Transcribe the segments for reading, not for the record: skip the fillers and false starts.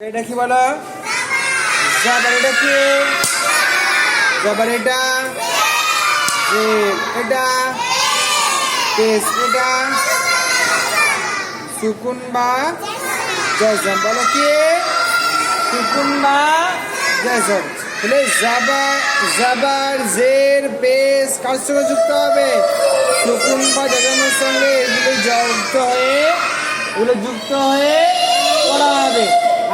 এটা কি বলো? জাবার। এটা কি? জাবার। এটা এটা পেশ। এটা সুকুন বা জজম। বলো কি? সুকুন বা জজম। তাহলে জাবার জের পেশ কার সঙ্গে যুক্ত হবে? সুকুন বা জজমের সঙ্গে এগুলো যুক্ত হয়ে পড়া হবে।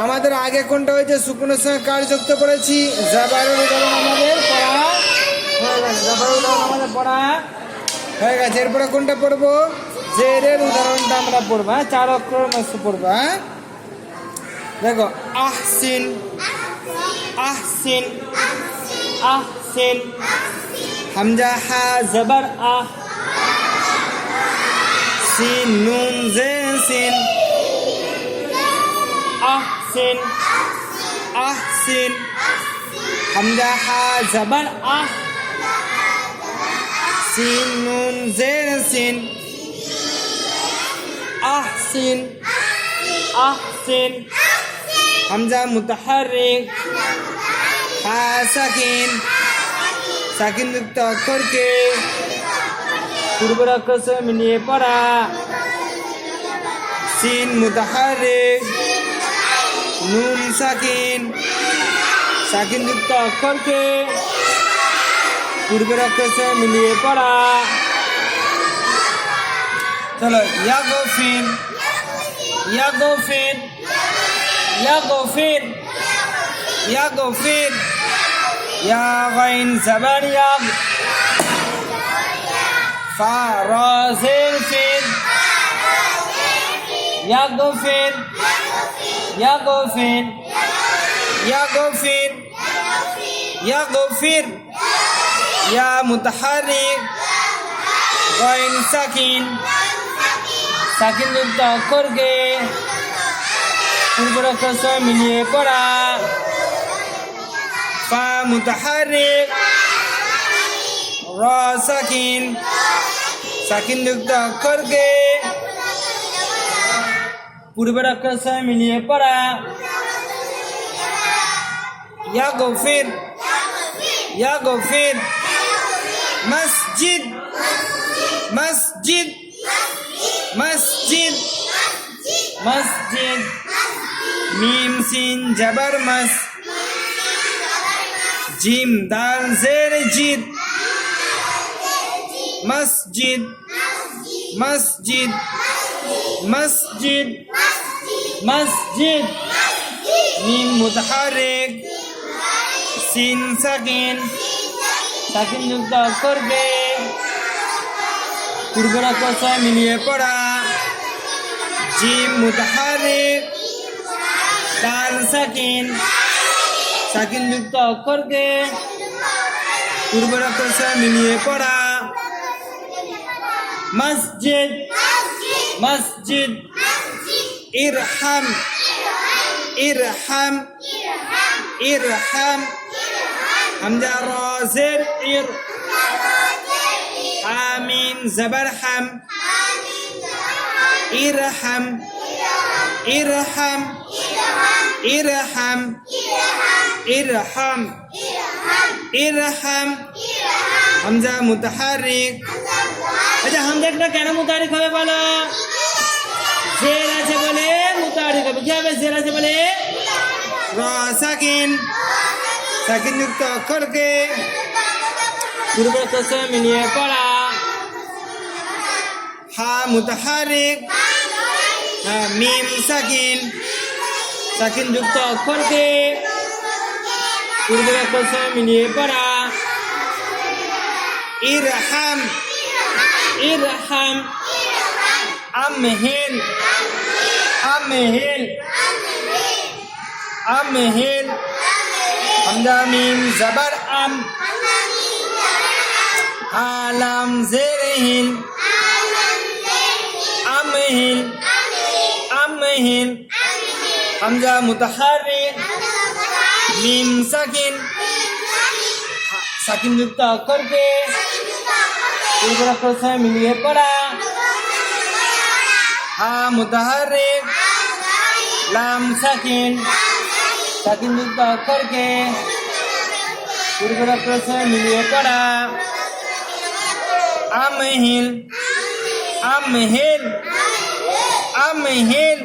আমাদের আগে কোনটা হয়েছে? সুকুনের সঙ্গে কার যুক্ত করেছি? জাবারের উদাহরণ আমাদের পড়া হয়ে গেছে। জাবারের উদাহরণ আমাদের পড়া হয়ে গেছে। এরপরে কোনটা পড়বো? জেরের উদাহরণটা আমরা পড়বো। হ্যাঁ, 4 অক্ষর মধ্যে পড়বো। হ্যাঁ, দেখো, আহসিন, আহসিন, আহসিন। হামজা হা জবর আহ, সিন নুন জের সিন, আহসিন, আহসিন। হামজা হা জবর আহ, সিন নুন জের সিন, আহসিন, আহসিন। হামজা মুতাহাররিক, হা সাকিন, সাকিন যুক্ত অক্ষরকে পূর্বের অক্ষর সঙ্গে মিলিয়ে পড়া। সিন মুতাহাররিক, নুন সাকিন, সাকিন যুক্ত অক্ষরকে পূর্বের অক্ষর সঙ্গে মিলিয়ে পড়া। চলো, ইয়াগফির, ইয়াগফির, ইয়াগফির, ইয়াগফির। ইয়া গাইন জবর ইয়াগ, ফা রা জের ফির, ইয়াগফির, ইয়াগফির, ইয়াগফির, ইয়াগফির। ইয়া মুতাহাররিক, গাইন সাকিন, সাকিন যুক্ত অক্ষরকে পূর্বের অক্ষর সঙ্গে মিলিয়ে পড়া। ফা মুতাহাররিক, রা সাকিন, সাকিন যুক্ত অক্ষরকে পূর্বের অক্ষর সঙ্গে মিলিয়ে পড়া। ইয়াগফির, ইয়াগফির। মসজিদ, মসজিদ, মসজিদ, মসজিদ। মিম সিন জবর মস, জিম দাল জের জিদ, মসজিদ, মসজিদ, মসজিদ, মসজিদ। মিম মুতাহাররিক, সিন সাকিন, সাকিন যুক্ত অক্ষরকে পূর্বের অক্ষর সঙ্গে মিলিয়ে পড়া। জিম মুতাহাররিক, দাল সাকিন, সাকিন যুক্ত অক্ষরকে পূর্বের অক্ষর সঙ্গে মিলিয়ে পড়া। মসজিদ, মসজিদ। ইরহাম, ইরহাম, ইরহাম। হামজা রা জের ইর, আমিন জবর হাম, ইরহাম, ইরহাম, ইরহাম, ইরহাম, ইরহাম। হামজা মুতাহাররিক। আচ্ছা, হামজাটা কেন মুতাহাররিক হবে বলো? জের আছে বলে মুতাহাররিক হবে। কি হবে? জের আছে বলে রা সাকিন, সাকিন যুক্ত অক্ষরকে পূর্বের অক্ষর সঙ্গে মিলিয়ে পড়া। হা মুতাহাররিক, মিম সাকিন, সাকিন যুক্ত অক্ষরকে পূর্বের অক্ষর সঙ্গে মিলিয়ে পড়া। ইরহাম, ইরহাম। আমহিল, আমহিল, আমহিল। হামজা মিম জবর আম, আলাম জের হিল, আমহিল, আমহিল। হামজা মুতাহাররিক, মিম সাকিন, সাকিন যুক্ত অক্ষরকে পূর্বের অক্ষর সঙ্গে মিলিয়ে পড়া। হা মুতাহাররিক, লাম সাকিন, সাকিনযুক্ত অক্ষরকে পূর্বের অক্ষরের সঙ্গে মিলিয়ে পড়া। আমহিল, আমহিল, আমহিল।